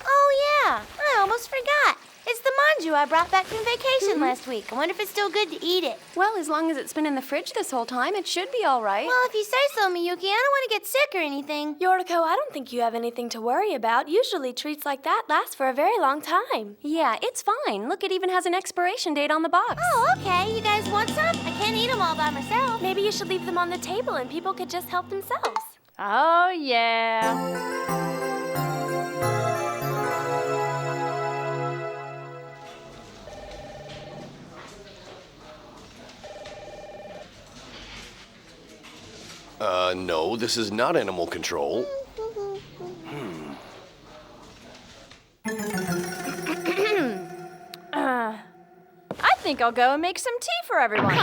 Oh yeah, I almost forgot. It's the manjū I brought back from vacation last week. I wonder if it's still good to eat it. Well, as long as it's been in the fridge this whole time, it should be all right. Well, if you say so, Miyuki, I don't want to get sick or anything. Yoriko, I don't think you have anything to worry about. Usually treats like that last for a very long time. Yeah, it's fine. Look, it even has an expiration date on the box. Oh, okay. You guys want some? I can't eat them all by myself. Maybe you should leave them on the table and people could just help themselves. Oh, yeah. No, this is not animal control. I think I'll go and make some tea for everyone.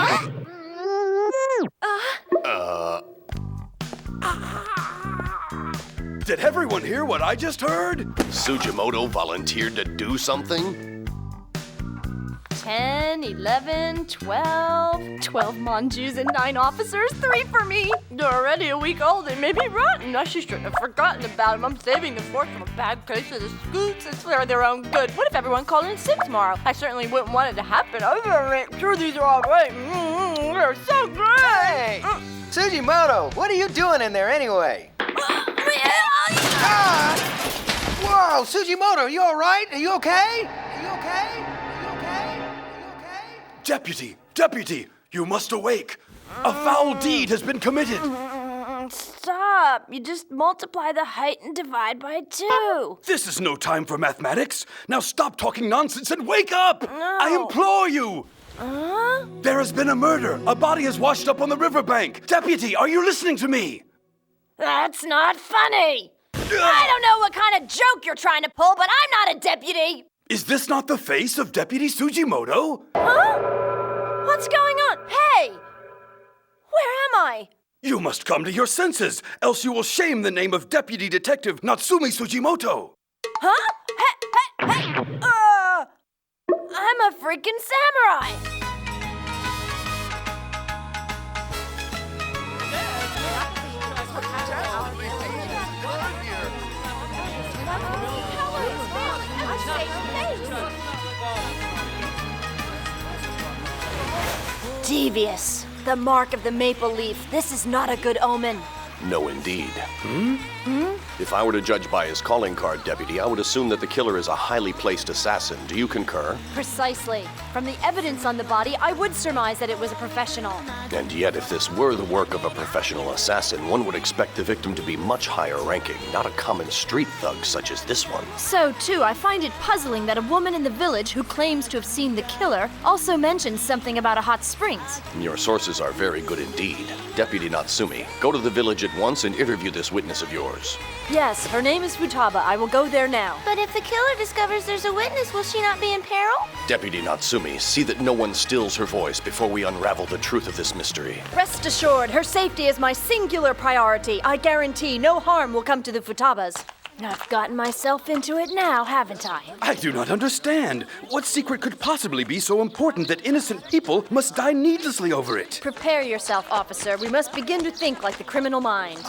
Did everyone hear what I just heard? Sujimoto volunteered to do something? 10, 11, 12. 12 manjūs and 9 officers, 3 for me. They're already a week old and maybe rotten. I should have forgotten about them. I'm saving the force from a bad case of the scoots. It's for their own good. What if everyone called in sick tomorrow? I certainly wouldn't want it to happen. I'm gonna make sure these are all right. They're so great. Hey! Sujimoto, what are you doing in there anyway? Ah! Whoa, Sujimoto, you all right? Are you okay? Are you okay? Deputy, you must awake. A foul deed has been committed. Stop. You just multiply the height and divide by 2. This is no time for mathematics. Now stop talking nonsense and wake up. No. I implore you. There has been a murder. A body has washed up on the riverbank. Deputy, are you listening to me? That's not funny. I don't know what kind of joke you're trying to pull, but I'm not a deputy. Is this not the face of Deputy Sujimoto? Huh? What's going on? Hey! Where am I? You must come to your senses, else you will shame the name of Deputy Detective Natsumi Sujimoto. Huh? Hey! I'm a freaking samurai! Devious. The mark of the maple leaf. This is not a good omen. No, indeed. If I were to judge by his calling card, Deputy, I would assume that the killer is a highly placed assassin. Do you concur? Precisely. From the evidence on the body, I would surmise that it was a professional. And yet, if this were the work of a professional assassin, one would expect the victim to be much higher ranking, not a common street thug such as this one. So, too, I find it puzzling that a woman in the village who claims to have seen the killer also mentions something about a hot springs. Your sources are very good indeed. Deputy Natsumi, go to the village at once and interview this witness of yours. yours. Yes, her name is Futaba. I will go there now. But if the killer discovers there's a witness, will she not be in peril? Deputy Natsumi, see that no one stills her voice before we unravel the truth of this mystery. Rest assured, her safety is my singular priority. I guarantee no harm will come to the Futabas. I've gotten myself into it now, haven't I? I do not understand. What secret could possibly be so important that innocent people must die needlessly over it? Prepare yourself, officer. We must begin to think like the criminal mind.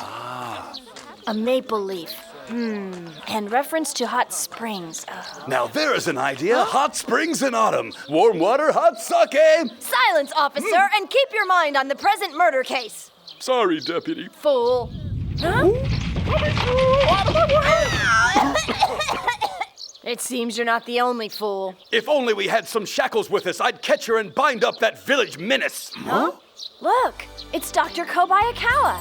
A maple leaf. And reference to hot springs. Now there is an idea. Hot springs in autumn. Warm water, hot sake. Silence, officer, and keep your mind on the present murder case. Sorry, Deputy. Fool. Huh? It seems you're not the only fool. If only we had some shackles with us, I'd catch her and bind up that village menace. Huh? Look, it's Dr. Kobayakawa.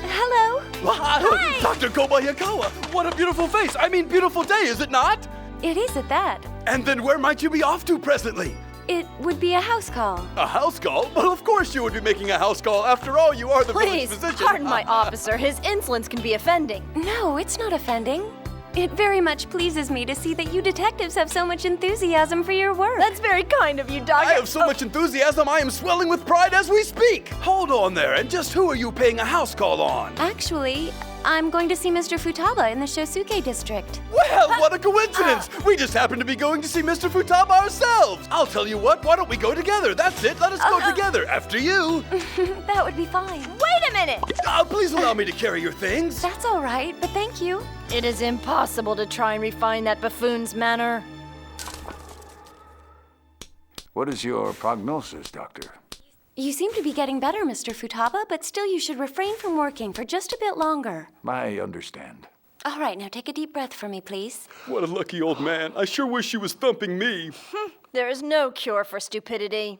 Hello? Hi. Dr. Kobayakawa, what a beautiful face. I mean, beautiful day, is it not? It is at that. And then where might you be off to presently? It would be a house call. A house call? Well, of course you would be making a house call. After all, you are the village Please, physician. pardon my officer. His insolence can be offending. No, it's not offending. It very much pleases me to see that you detectives have so much enthusiasm for your work. That's very kind of you, Doctor. I have so much enthusiasm, I am swelling with pride as we speak. Hold on there, and just who are you paying a house call on? Actually, I'm going to see Mr. Futaba in the Shosuke district. Well, what a coincidence! We just happen to be going to see Mr. Futaba ourselves. I'll tell you what, why don't we go together? That's it, let us go together. After you. That would be fine. Wait a minute! Please allow me to carry your things. That's all right, but thank you. It is impossible to try and refine that buffoon's manner. What is your prognosis, Doctor? You seem to be getting better, Mr. Futaba, but still you should refrain from working for just a bit longer. I understand. All right, now take a deep breath for me, please. What a lucky old man. I sure wish he was thumping me. There is no cure for stupidity.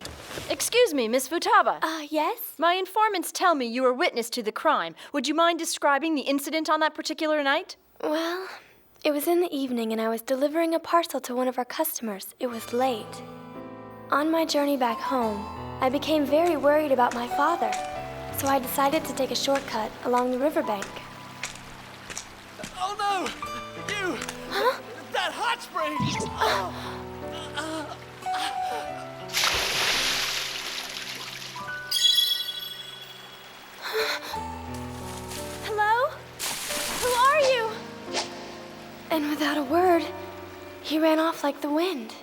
Excuse me, Miss Futaba. Yes? My informants tell me you were witness to the crime. Would you mind describing the incident on that particular night? Well, it was in the evening and I was delivering a parcel to one of our customers. It was late. On my journey back home, I became very worried about my father, so I decided to take a shortcut along the riverbank. Oh no! You! Huh? That hot spring! Hello? Who are you? And without a word, he ran off like the wind.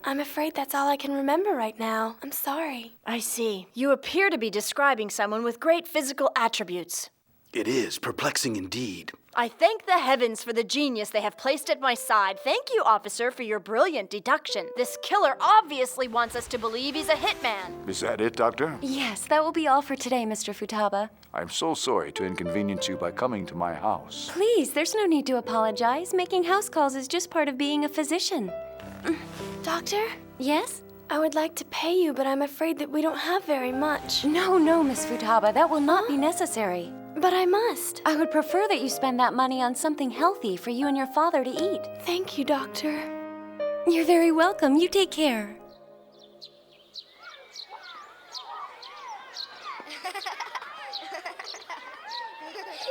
I'm afraid that's all I can remember right now. I'm sorry. I see. You appear to be describing someone with great physical attributes. It is perplexing indeed. I thank the heavens for the genius they have placed at my side. Thank you, officer, for your brilliant deduction. This killer obviously wants us to believe he's a hitman. Is that it, Doctor? Yes, that will be all for today, Mr. Futaba. I'm so sorry to inconvenience you by coming to my house. Please, there's no need to apologize. Making house calls is just part of being a physician. Doctor? Yes? I would like to pay you, but I'm afraid that we don't have very much. No, Miss Futaba, that will not be necessary. But I must. I would prefer that you spend that money on something healthy for you and your father to eat. Thank you, Doctor. You're very welcome. You take care.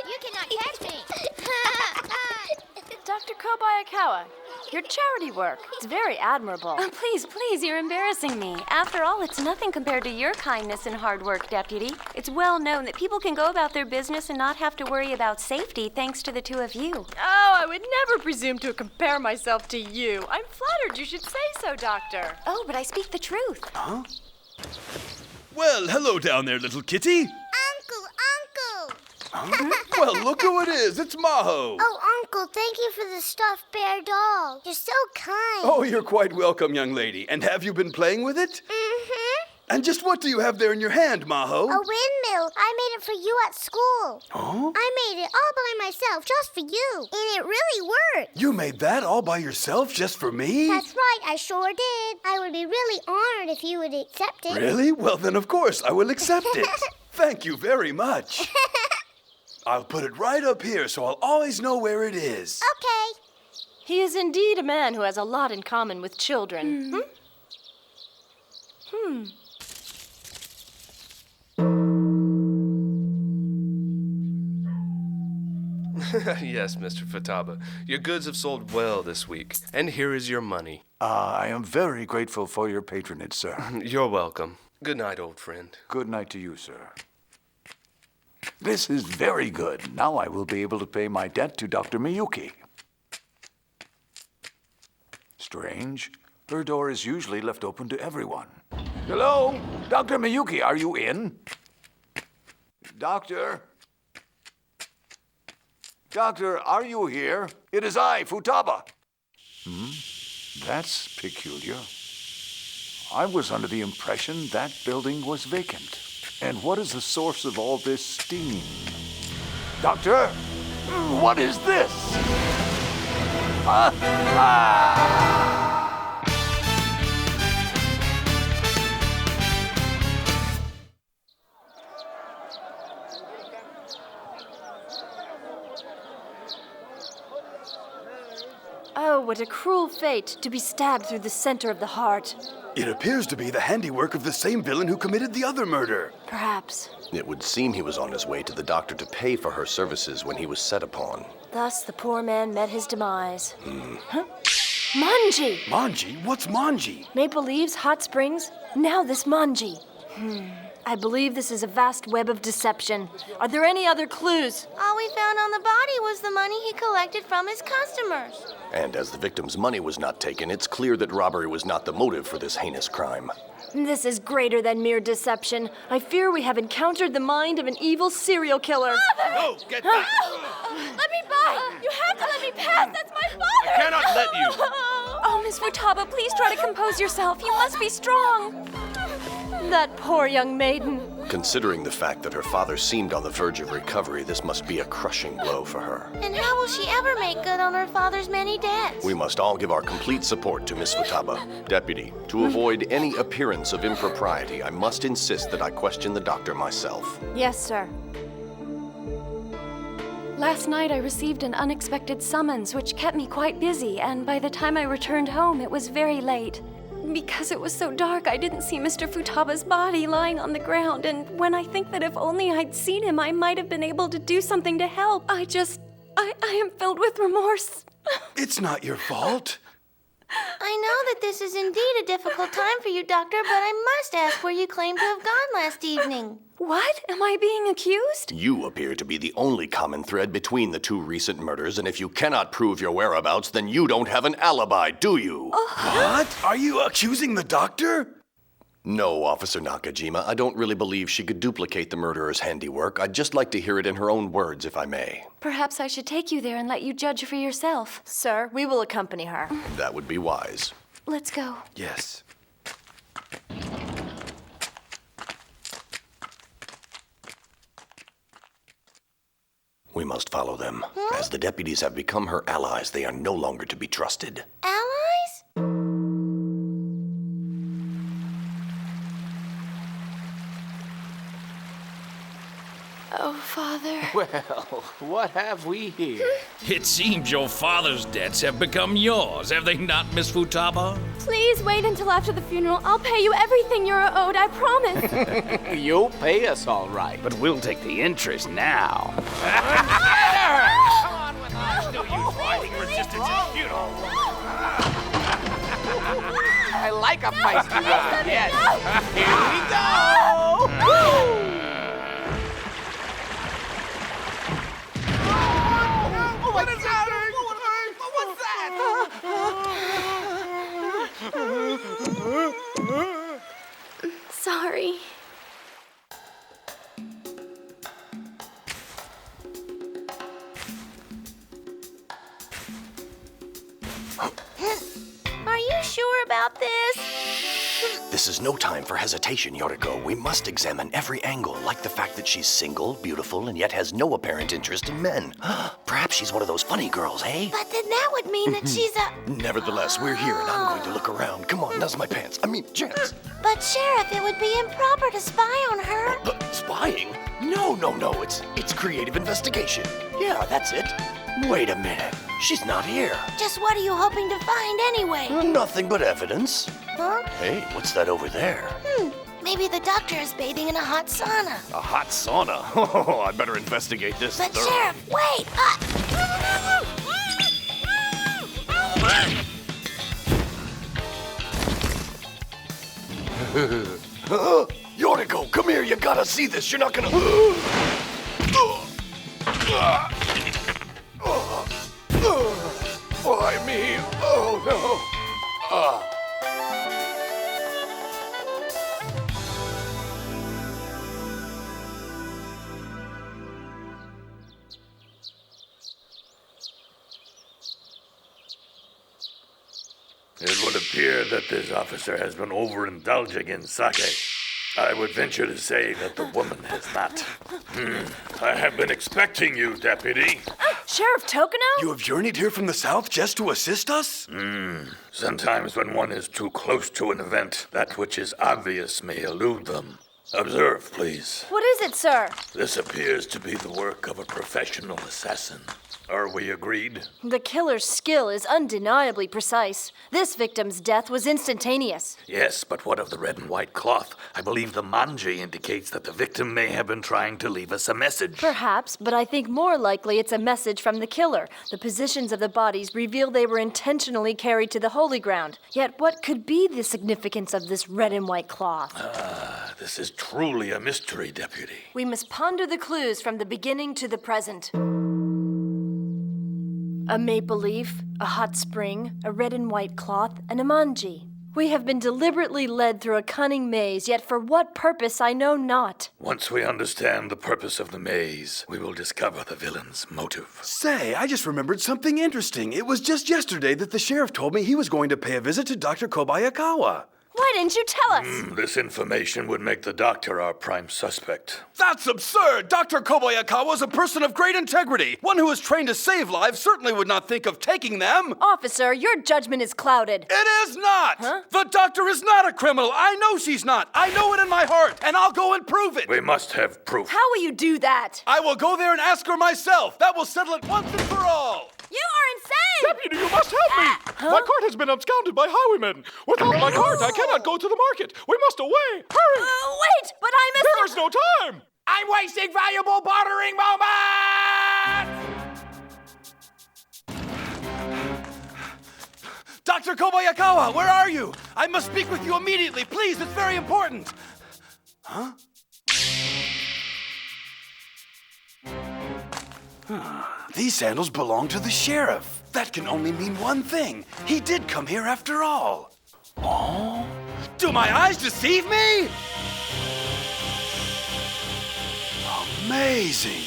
You cannot catch me. Dr. Kobayakawa, your charity work, it's very admirable. Please, you're embarrassing me. After all, it's nothing compared to your kindness and hard work, Deputy. It's well known that people can go about their business and not have to worry about safety thanks to the two of you. Oh, I would never presume to compare myself to you. I'm flattered you should say so, Doctor. Oh, but I speak the truth. Huh? Well, hello down there, little kitty. Uncle! Huh? Well, look who it is. It's Maho. Oh, Uncle, thank you for the stuffed bear doll. You're so kind. Oh, you're quite welcome, young lady. And have you been playing with it? Mm-hmm. And just what do you have there in your hand, Maho? A windmill. I made it for you at school. Huh? I made it all by myself, just for you. And it really worked. You made that all by yourself just for me? That's right, I sure did. I would be really honored if you would accept it. Really? Well, then, of course, I will accept it. Thank you very much. I'll put it right up here so I'll always know where it is. Okay. He is indeed a man who has a lot in common with children. Yes, Mr. Futaba. Your goods have sold well this week, and here is your money. I am very grateful for your patronage, sir. You're welcome. Good night, old friend. Good night to you, sir. This is very good. Now I will be able to pay my debt to Dr. Miyuki. Strange. Her door is usually left open to everyone. Hello? Dr. Miyuki, are you in? Doctor? Doctor, are you here? It is I, Futaba. That's peculiar. I was under the impression that building was vacant. And what is the source of all this steam? Doctor, what is this? Oh, what a cruel fate to be stabbed through the center of the heart. It appears to be the handiwork of the same villain who committed the other murder. Perhaps. It would seem he was on his way to the doctor to pay for her services when he was set upon. Thus the poor man met his demise. Huh? Manji! Manji? What's manji? Maple leaves, hot springs, now this manji. I believe this is a vast web of deception. Are there any other clues? All we found on the body was the money he collected from his customers. And as the victim's money was not taken, it's clear that robbery was not the motive for this heinous crime. This is greater than mere deception. I fear we have encountered the mind of an evil serial killer. No, get back! Let me by! You have to let me pass! That's my father! I cannot let you! Oh, Miss Futaba, please try to compose yourself. You must be strong. That poor young maiden. Considering the fact that her father seemed on the verge of recovery, this must be a crushing blow for her. And how will she ever make good on her father's many debts? We must all give our complete support to Miss Futaba. Deputy, to avoid any appearance of impropriety, I must insist that I question the doctor myself. Yes, sir. Last night I received an unexpected summons, which kept me quite busy, and by the time I returned home, it was very late. Because it was so dark, I didn't see Mr. Futaba's body lying on the ground, and when I think that if only I'd seen him, I might have been able to do something to help, I am filled with remorse. It's not your fault. I know that this is indeed a difficult time for you, Doctor, but I must ask where you claim to have gone last evening. What? Am I being accused? You appear to be the only common thread between the two recent murders, and if you cannot prove your whereabouts, then you don't have an alibi, do you? What? Are you accusing the doctor? No, Officer Nakajima. I don't really believe she could duplicate the murderer's handiwork. I'd just like to hear it in her own words, if I may. Perhaps I should take you there and let you judge for yourself. Sir, we will accompany her. That would be wise. Let's go. Yes. We must follow them. As the deputies have become her allies, they are no longer to be trusted. Allies? Oh, Father. Well, what have we here? It seems your father's debts have become yours, have they not, Miss Futaba? Please wait until after the funeral. I'll pay you everything you're owed, I promise. You'll pay us all right, but we'll take the interest now. Come on with us, do you? Fighting resistance is futile. I like a feisty one, yes. Here we go! What is happening? What's that? Sorry. Are you sure about this? This is no time for hesitation, Yoriko. We must examine every angle, like the fact that she's single, beautiful, and yet has no apparent interest in men. Perhaps she's one of those funny girls, eh? But then that would mean that she's a... Nevertheless, we're here and I'm going to look around. Come on, that's my pants. Chance. But, Sheriff, it would be improper to spy on her. But spying? No. It's creative investigation. Yeah, that's it. Wait a minute. She's not here. Just what are you hoping to find anyway? Nothing but evidence. Huh? Hey, what's that over there? Maybe the doctor is bathing in a hot sauna. A hot sauna? Oh, I better investigate this But thoroughly. Sheriff, wait! Yoriko, come here. You gotta see this. You're not gonna. Why me? Oh no. It would appear that this officer has been overindulging in sake. I would venture to say that the woman has not. I have been expecting you, Deputy. Sheriff Tokugawa? You have journeyed here from the south just to assist us? Sometimes when one is too close to an event, that which is obvious may elude them. Observe, please. What is it, sir? This appears to be the work of a professional assassin. Are we agreed? The killer's skill is undeniably precise. This victim's death was instantaneous. Yes, but what of the red and white cloth? I believe the manjū indicates that the victim may have been trying to leave us a message. Perhaps, but I think more likely it's a message from the killer. The positions of the bodies reveal they were intentionally carried to the holy ground. Yet what could be the significance of this red and white cloth? This is truly a mystery, Deputy. We must ponder the clues from the beginning to the present. A maple leaf, a hot spring, a red and white cloth, and a manjī. We have been deliberately led through a cunning maze, yet for what purpose I know not. Once we understand the purpose of the maze, we will discover the villain's motive. Say, I just remembered something interesting. It was just yesterday that the sheriff told me he was going to pay a visit to Dr. Kobayakawa. Why didn't you tell us? This information would make the doctor our prime suspect. That's absurd! Dr. Kobayakawa is a person of great integrity. One who is trained to save lives certainly would not think of taking them. Officer, your judgment is clouded. It is not! Huh? The doctor is not a criminal. I know she's not. I know it in my heart, and I'll go and prove it. We must have proof. How will you do that? I will go there and ask her myself. That will settle it once and for all. You are insane! Deputy, you must help me! My cart has been absconded by highwaymen. Without my cart, I cannot go to the market. We must away. Hurry! Wait, but I missed... There's no time! I'm wasting valuable bartering moments! Dr. Kobayakawa, where are you? I must speak with you immediately. Please, it's very important. Huh? These sandals belong to the sheriff. That can only mean one thing. He did come here after all. Oh? Do my eyes deceive me? Amazing.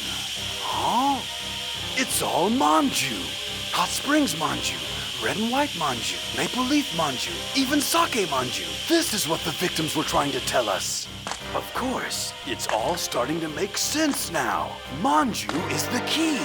Huh? It's all manjū. Hot springs manjū, red and white manjū, maple leaf manjū, even sake manjū. This is what the victims were trying to tell us. Of course, it's all starting to make sense now. Manjū is the key.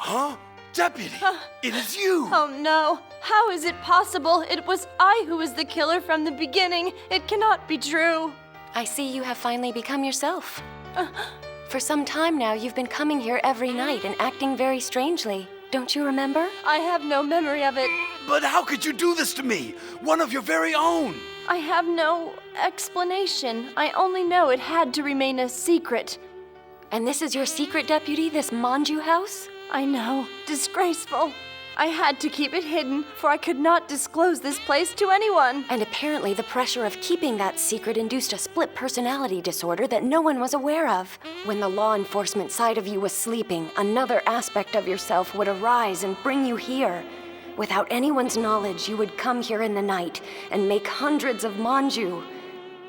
Huh? Deputy, it is you! Oh no, how is it possible? It was I who was the killer from the beginning. It cannot be true. I see you have finally become yourself. For some time now, you've been coming here every night and acting very strangely. Don't you remember? I have no memory of it. But how could you do this to me? One of your very own! I have no explanation. I only know it had to remain a secret. And this is your secret, Deputy, this manjū house? I know. Disgraceful. I had to keep it hidden, for I could not disclose this place to anyone. And apparently the pressure of keeping that secret induced a split personality disorder that no one was aware of. When the law enforcement side of you was sleeping, another aspect of yourself would arise and bring you here. Without anyone's knowledge, you would come here in the night and make hundreds of manjū.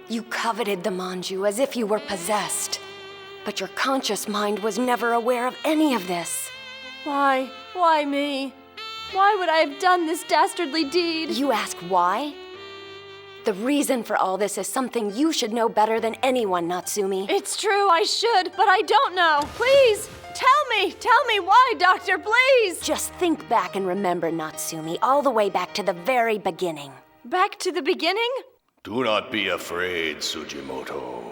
You coveted the manjū as if you were possessed. But your conscious mind was never aware of any of this. Why? Why me? Why would I have done this dastardly deed? You ask why? The reason for all this is something you should know better than anyone, Natsumi. It's true, I should, but I don't know. Please! Tell me why, Doctor, please! Just think back and remember, Natsumi, all the way back to the very beginning. Back to the beginning? Do not be afraid, Sujimoto.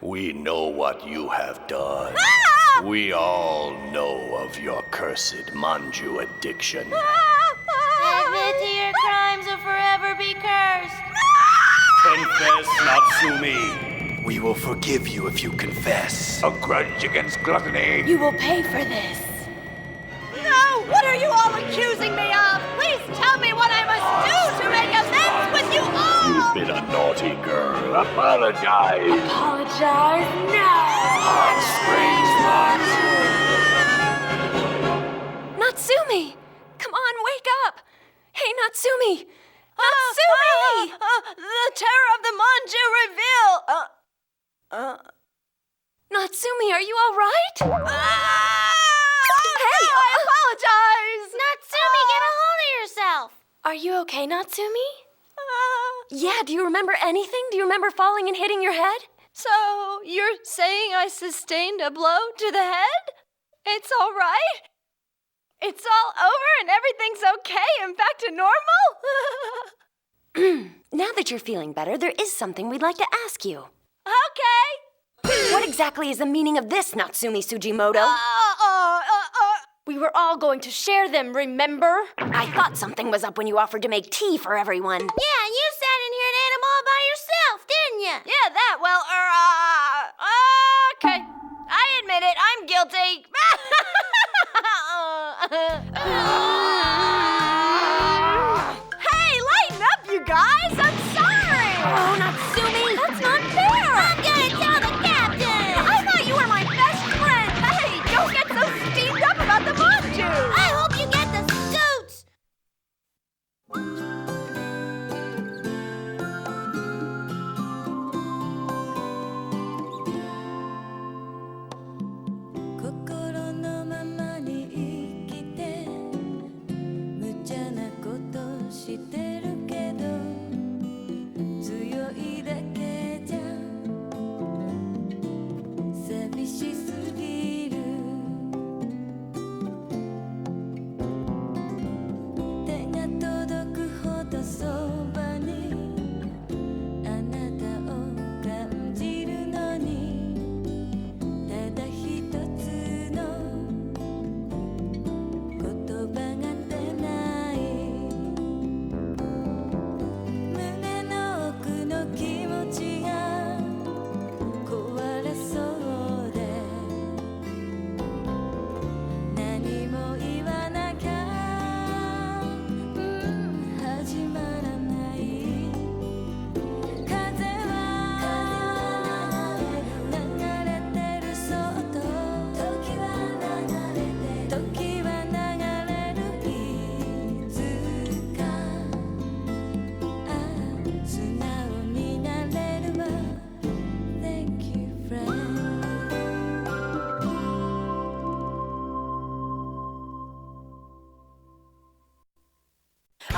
We know what you have done. We all know of your cursed manjū addiction. Admit to your crimes or forever be cursed. Confess, Natsumi. We will forgive you if you confess. A grudge against gluttony. You will pay for this. No! What are you all accusing me of? Please tell me what I must do to make amends with you all! You've been a naughty girl. Apologize. Apologize now! Natsumi! Come on, wake up! Hey, Natsumi! Natsumi! The terror of the manjū reveal! Natsumi, are you all right? Hey! I apologize! Natsumi, get a hold of yourself! Are you okay, Natsumi? Yeah, do you remember anything? Do you remember falling and hitting your head? So, you're saying I sustained a blow to the head? It's all right? It's all over and everything's okay and back to normal? Now that you're feeling better, there is something we'd like to ask you. Okay. What exactly is the meaning of this, Natsumi Sujimoto? We were all going to share them, remember? I thought something was up when you offered to make tea for everyone. Yeah, and you sat in here and ate them all by yourself, didn't you? Yeah, that, well, okay. I admit it, I'm guilty. Hey, lighten up, you guys! I'm sorry! Oh, Natsumi! That's not fair! I'm gonna tell the captain! I thought you were my best friend! Hey, don't get so steamed up about the manjū! I hope you get the scoots!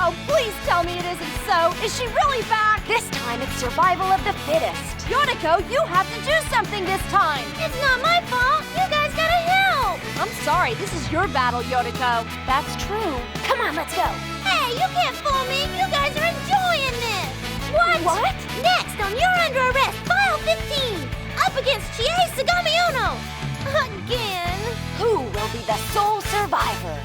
Oh, please tell me it isn't so. Is she really back? This time it's survival of the fittest. Yoriko, you have to do something this time. It's not my fault. You guys gotta help. I'm sorry, this is your battle, Yoriko. That's true. Come on, let's go. Hey, you can't fool me. You guys are enjoying this. What? Next on You're Under Arrest, File 15. Up against Chie Sagami Uno. Again. Who will be the sole survivor?